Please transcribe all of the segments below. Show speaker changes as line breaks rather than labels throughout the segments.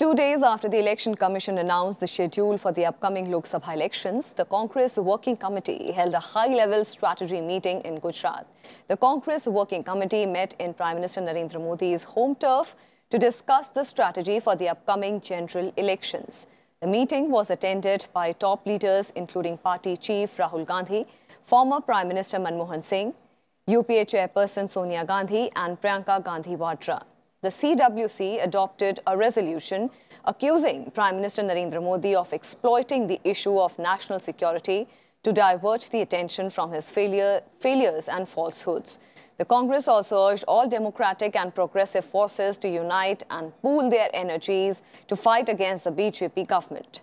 2 days after the Election Commission announced the schedule for the upcoming Lok Sabha elections, the Congress Working Committee held a high-level strategy meeting in Gujarat. The Congress Working Committee met in Prime Minister Narendra Modi's home turf to discuss the strategy for the upcoming general elections. The meeting was attended by top leaders including party chief Rahul Gandhi, former Prime Minister Manmohan Singh, UPA chairperson Sonia Gandhi and Priyanka Gandhi Vadra. The CWC adopted a resolution accusing Prime Minister Narendra Modi of exploiting the issue of national security to divert the attention from his failures and falsehoods. The Congress also urged all democratic and progressive forces to unite and pool their energies to fight against the BJP government.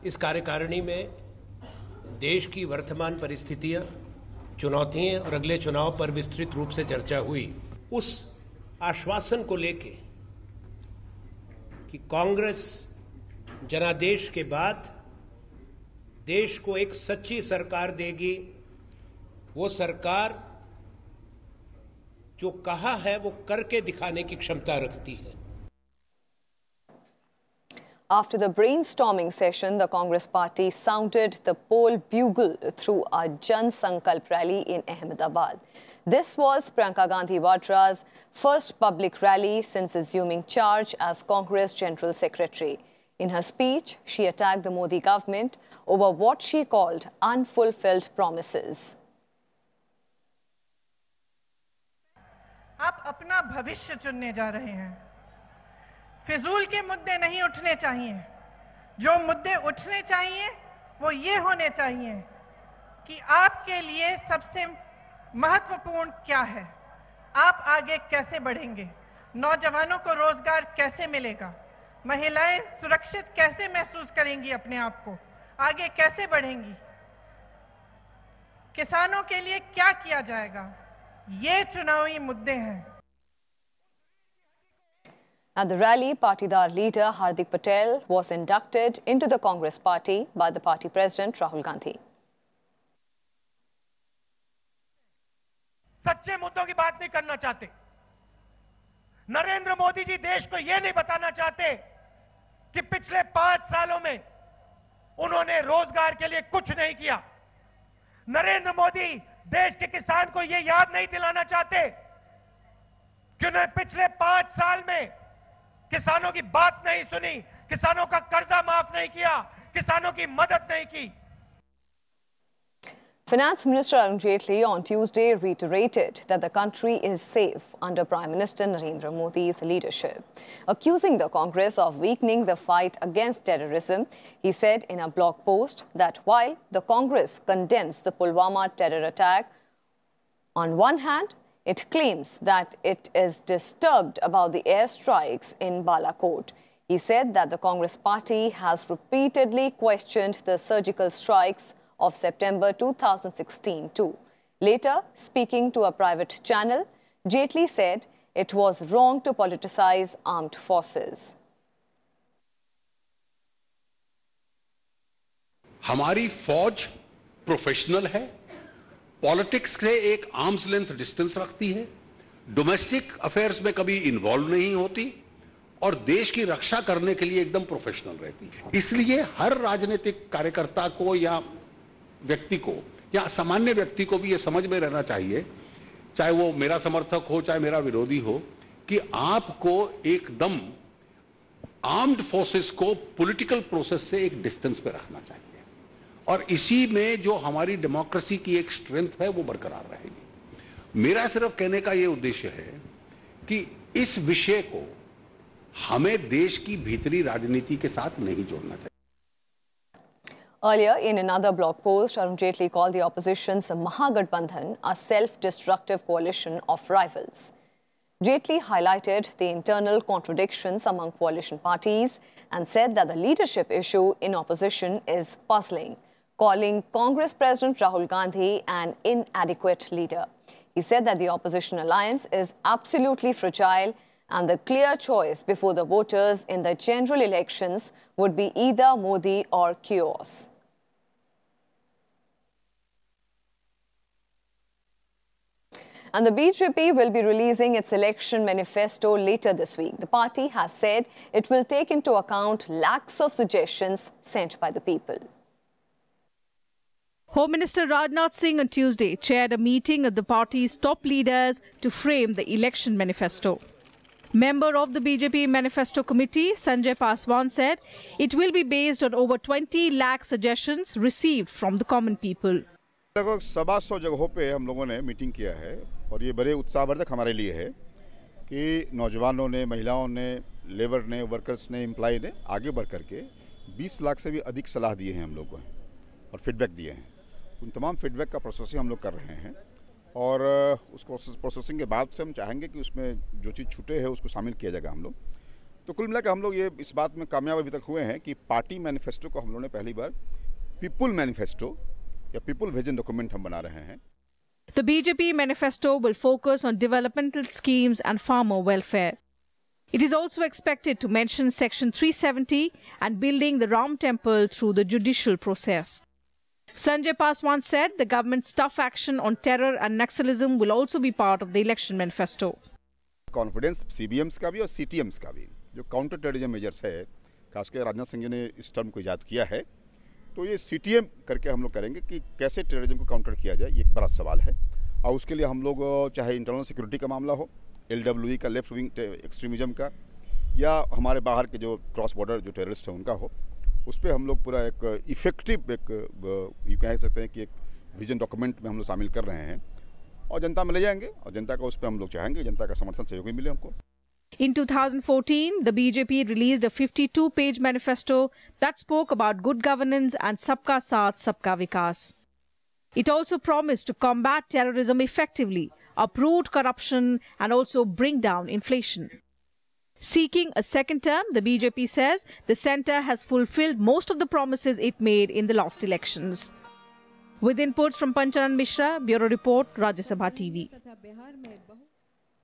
इस कार्यकारिणी में देश की वर्तमान परिस्थितियां, चुनौतियां और अगले चुनाव पर विस्तृत रूप से चर्चा हुई। उस आश्वासन को लेके कि कांग्रेस जनादेश के बाद देश को एक सच्ची सरकार देगी, वो सरकार जो कहा है वो करके दिखाने की क्षमता रखती है।
After the brainstorming session, the Congress party sounded the poll bugle through a Jan Sankalp rally in Ahmedabad. This was Priyanka Gandhi Vadra's first public rally since assuming charge as Congress General Secretary. In her speech, she attacked the Modi government over what she called unfulfilled promises.
आप अपना भविष्य चुनने जा रहे हैं। फिजूल के मुद्दे नहीं उठने चाहिए। जो मुद्दे उठने चाहिए वो ये होने चाहिए कि आपके लिए सबसे महत्वपूर्ण क्या है, आप आगे कैसे बढ़ेंगे, नौजवानों को रोजगार कैसे मिलेगा, महिलाएं सुरक्षित कैसे महसूस करेंगी, अपने आप को आगे कैसे बढ़ेंगी, किसानों के लिए क्या किया जाएगा, ये चुनावी मुद्दे हैं।
At the rally, Patidar leader Hardik Patel was inducted into the Congress party by the party president Rahul Gandhi.
सच्चे मुद्दों की बात नहीं करना चाहते। नरेंद्र मोदी जी देश को यह नहीं बताना चाहते कि पिछले 5 सालों में उन्होंने रोजगार के लिए कुछ नहीं किया। नरेंद्र मोदी देश के किसान को यह याद नहीं दिलाना चाहते कि उन्होंने पिछले 5 साल में किसानों की बात नहीं सुनी, किसानों का कर्जा माफ नहीं किया, किसानों की मदद नहीं की।
Finance Minister Arun Jaitley on Tuesday reiterated that the country is safe under Prime Minister Narendra Modi's leadership. Accusing the Congress of weakening the fight against terrorism, he said in a blog post that while the Congress condemns the Pulwama terror attack, on one hand, it claims that it is disturbed about the airstrikes in Balakot. He said that the Congress party has repeatedly questioned the surgical strikes of September 2016 too. Later, speaking to a private channel, Jaitley said it was wrong to politicize armed forces.
हमारी फौज professional है, politics से एक arms length distance रखती है, domestic affairs में कभी involve नहीं होती और देश की रक्षा करने के लिए एकदम प्रोफेशनल रहती है। इसलिए हर राजनीतिक कार्यकर्ता को या व्यक्ति को या सामान्य व्यक्ति को भी यह समझ में रहना चाहिए, चाहे वो मेरा समर्थक हो चाहे मेरा विरोधी हो, कि आपको एकदम आर्म्ड फोर्सेस को पॉलिटिकल प्रोसेस से एक डिस्टेंस पे रखना चाहिए और इसी में जो हमारी डेमोक्रेसी की एक स्ट्रेंथ है वो बरकरार रहेगी। मेरा सिर्फ कहने का ये उद्देश्य है कि इस विषय को हमें देश की भीतरी राजनीति के साथ नहीं जोड़ना चाहिए।
Earlier, in another blog post, Arun Jaitley called the opposition's Mahagathbandhan a self-destructive coalition of rivals. Jaitley highlighted the internal contradictions among coalition parties and said that the leadership issue in opposition is puzzling, calling Congress President Rahul Gandhi an inadequate leader. He said that the opposition alliance is absolutely fragile and the clear choice before the voters in the general elections would be either Modi or chaos. And the BJP will be releasing its election manifesto later this week. The party has said it will take into account lakhs of suggestions sent by the people.
Home Minister Rajnath Singh on Tuesday chaired a meeting of the party's top leaders to frame the election manifesto. Member of the BJP Manifesto Committee, Sanjay Paswan, said it will be based on over 20 lakh suggestions received from the common people.
लगभग 700 जगहों पे हम लोगों ने meeting किया है और ये बड़े उत्साहवर्धक हमारे लिए है कि नौजवानों ने, महिलाओं ने, लेबर ने, वर्कर्स ने, एम्प्लॉय ने आगे बढ़ करके 20 लाख से भी अधिक सलाह दिए हैं हम लोगों को और फीडबैक दिए हैं। उन तमाम फीडबैक का प्रोसेसिंग हम लोग कर रहे हैं और उस प्रोसेसिंग के बाद से हम चाहेंगे कि उसमें जो चीज़ छूटे है उसको शामिल किया जाएगा हम लोग। तो कुल मिलाकर हम लोग ये इस बात में कामयाब अभी तक हुए हैं कि पार्टी मैनिफेस्टो को हम लोगों ने पहली बार पीपुल मैनिफेस्टो या पीपुल विजन डॉक्यूमेंट हम बना रहे हैं।
The BJP manifesto will focus on developmental schemes and farmer welfare. It is also expected to mention Section 370 and building the Ram Temple through the judicial process. Sanjay Paswan said the government's tough action on terror and Naxalism will also be part of the election manifesto.
Confidence CBMs का भी और CTMs का भी जो counter terrorism measures है, खासकर राजनाथ सिंह जी ने इस टर्म को ईजाद किया है, तो ये CTM करके हम लोग करेंगे कि कैसे टेररिज्म को काउंटर किया जाए। ये एक बड़ा सवाल है और उसके लिए हम लोग चाहे इंटरनल सिक्योरिटी का मामला हो, LWE का लेफ्ट विंग एक्सट्रीमिज्म का, या हमारे बाहर के जो क्रॉस बॉर्डर जो टेररिस्ट हैं उनका हो, उस पर हम लोग पूरा एक इफेक्टिव ये कह सकते हैं कि एक विजन डॉक्यूमेंट में हम लोग शामिल कर रहे हैं और जनता में ले जाएंगे और जनता का उस पर हम लोग चाहेंगे जनता का समर्थन सहयोग भी मिले हमको।
In 2014, the BJP released a 52-page manifesto that spoke about good governance and Sabka Saath, Sabka Vikas. It also promised to combat terrorism effectively, uproot corruption and also bring down inflation. Seeking a second term, the BJP says the centre has fulfilled most of the promises it made in the last elections. With inputs from Panchanan Mishra, Bureau Report, Rajya Sabha TV.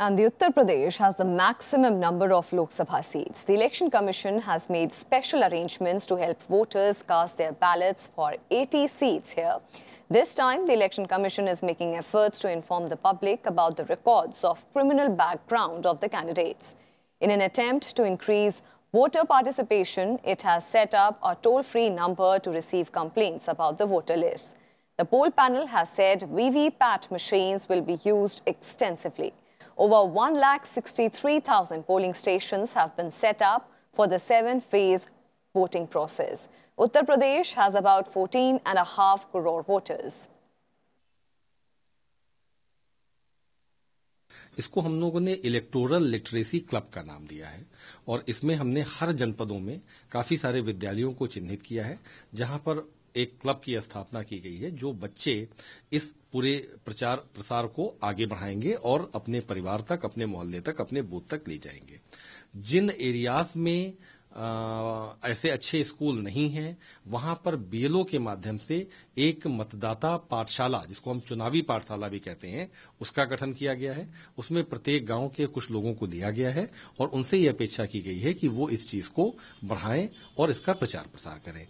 And the Uttar Pradesh has the maximum number of Lok Sabha seats. The Election Commission has made special arrangements to help voters cast their ballots for 80 seats here. This time, the Election Commission is making efforts to inform the public about the records of criminal background of the candidates. In an attempt to increase voter participation, it has set up a toll-free number to receive complaints about the voter list. The poll panel has said VVPAT machines will be used extensively. Over 1,63,000 polling stations have been set up for the 7-phase voting process. Uttar Pradesh has about 14.5 crore voters.
इसको हम लोगों ने electoral literacy club का नाम दिया है और इसमें हमने हर जनपदों में काफी सारे विद्यालयों को चिन्हित किया है जहां पर एक क्लब की स्थापना की गई है जो बच्चे इस पूरे प्रचार प्रसार को आगे बढ़ाएंगे और अपने परिवार तक, अपने मोहल्ले तक, अपने बूथ तक ले जाएंगे। जिन एरियाज में ऐसे अच्छे स्कूल नहीं हैं वहां पर बीएलओ के माध्यम से एक मतदाता पाठशाला, जिसको हम चुनावी पाठशाला भी कहते हैं, उसका गठन किया गया है। उसमें प्रत्येक गांव के कुछ लोगों को लिया गया है और उनसे ये अपेक्षा की गई है कि वो इस चीज को बढ़ाएं और इसका प्रचार प्रसार करें।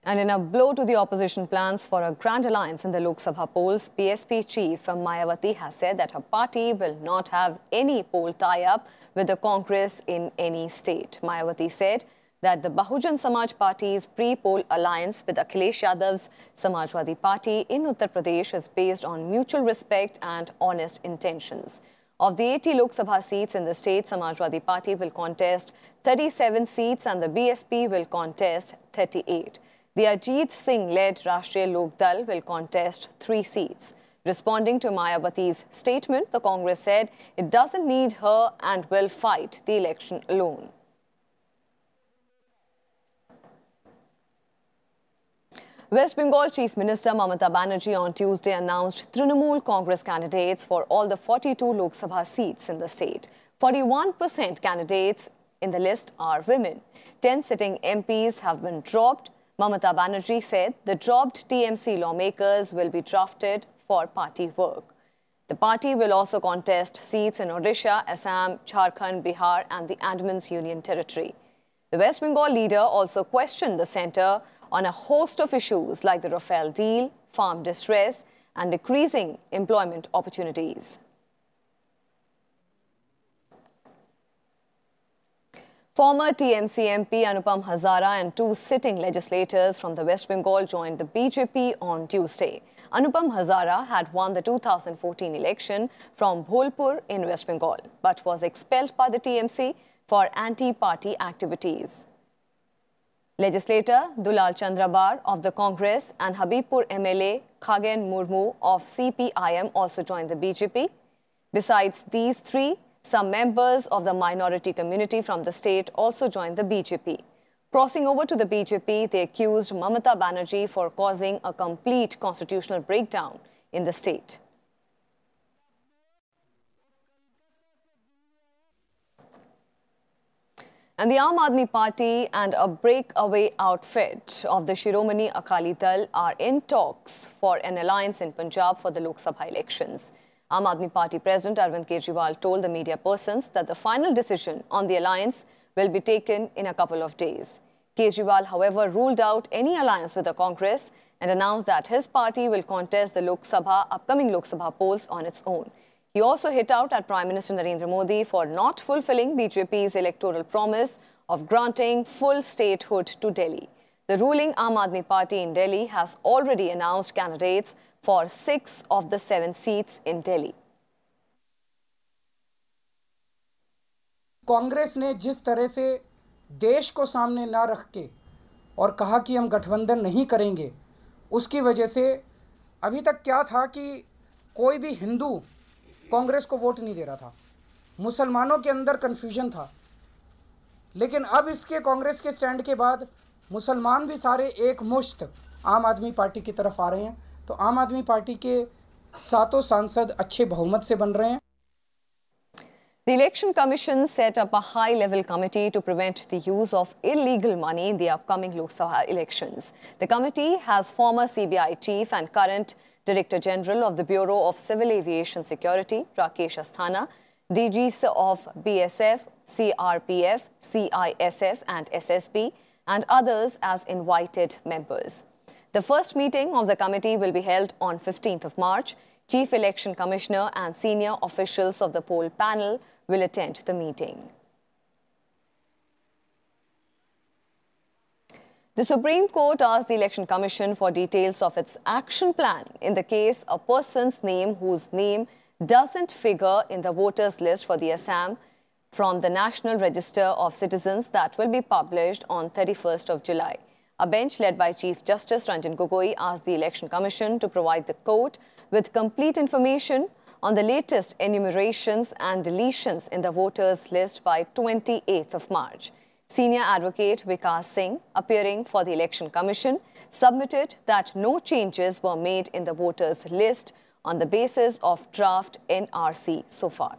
And in a blow to the opposition plans for a grand alliance in the Lok Sabha polls, PSP chief Mayawati has said that her party will not have any poll tie-up with the Congress in any state. Mayawati said that the Bahujan Samaj Party's pre-poll alliance with Akhilesh Yadav's Samajwadi Party in Uttar Pradesh is based on mutual respect and honest intentions. Of the 80 Lok Sabha seats in the state, Samajwadi Party will contest 37 seats and the BSP will contest 38. The Ajit Singh-led Rashtriya Lok Dal will contest 3 seats. Responding to Mayawati's statement, the Congress said it doesn't need her and will fight the election alone. West Bengal Chief Minister Mamata Banerjee on Tuesday announced Trinamool Congress candidates for all the 42 Lok Sabha seats in the state. 41% candidates in the list are women. 10 sitting MPs have been dropped. Mamata Banerjee said the dropped TMC lawmakers will be drafted for party work. The party will also contest seats in Odisha, Assam, Jharkhand, Bihar and the Andaman's Union Territory. The West Bengal leader also questioned the centre on a host of issues like the Rafale deal, farm distress and decreasing employment opportunities. Former TMC MP Anupam Hazara and two sitting legislators from the West Bengal joined the BJP on Tuesday. Anupam Hazara had won the 2014 election from Bholpur in West Bengal, but was expelled by the TMC for anti-party activities. Legislator Dulal Chandrabar of the Congress and Habibpur MLA Khagen Murmu of CPIM also joined the BJP. Besides these three, some members of the minority community from the state also joined the BJP. Crossing over to the BJP, they accused Mamata Banerjee for causing a complete constitutional breakdown in the state. And the Aam Aadmi Party and a breakaway outfit of the Shiromani Akali Dal are in talks for an alliance in Punjab for the Lok Sabha elections. Aam Aadmi Party President Arvind Kejriwal told the media persons that the final decision on the alliance will be taken in a couple of days. Kejriwal, however, ruled out any alliance with the Congress and announced that his party will contest the upcoming Lok Sabha polls on its own. He also hit out at Prime Minister Narendra Modi for not fulfilling BJP's electoral promise of granting full statehood to Delhi. The ruling Aam Aadmi Party in Delhi has already announced candidates for 6 of the 7 seats in Delhi.
Congress ने जिस तरह से देश को सामने ना रख के और कहा कि हम गठबंधन नहीं करेंगे, उसकी वजह से अभी तक क्या था कि कोई भी हिंदू कांग्रेस को वोट नहीं दे रहा था, मुसलमानों के अंदर कन्फ्यूजन था। लेकिन अब इसके कांग्रेस के स्टैंड के बाद मुसलमान भी सारे एक मुश्त आम आदमी पार्टी की तरफ आ रहे हैं, तो आम आदमी पार्टी के 7 सांसद अच्छे बहुमत से बन रहे हैं।
The Election Commission set up a high-level committee to prevent the use of illegal money in the upcoming Lok Sabha elections. The committee has former CBI chief and current Director General of the Bureau of Civil Aviation Security, Rakesh Asthana, DGs of BSF, CRPF, CISF and SSB, and others as invited members. The first meeting of the committee will be held on 15th of March. Chief Election Commissioner and senior officials of the poll panel will attend the meeting. The Supreme Court asked the Election Commission for details of its action plan in the case a person's name whose name doesn't figure in the voters list for the Assam from the National Register of Citizens that will be published on 31st of July. A bench led by Chief Justice Ranjan Gogoi asked the Election Commission to provide the court with complete information on the latest enumerations and deletions in the voters list by 28th of March. Senior advocate Vikas Singh, appearing for the Election Commission, submitted that no changes were made in the voters list on the basis of draft NRC so far.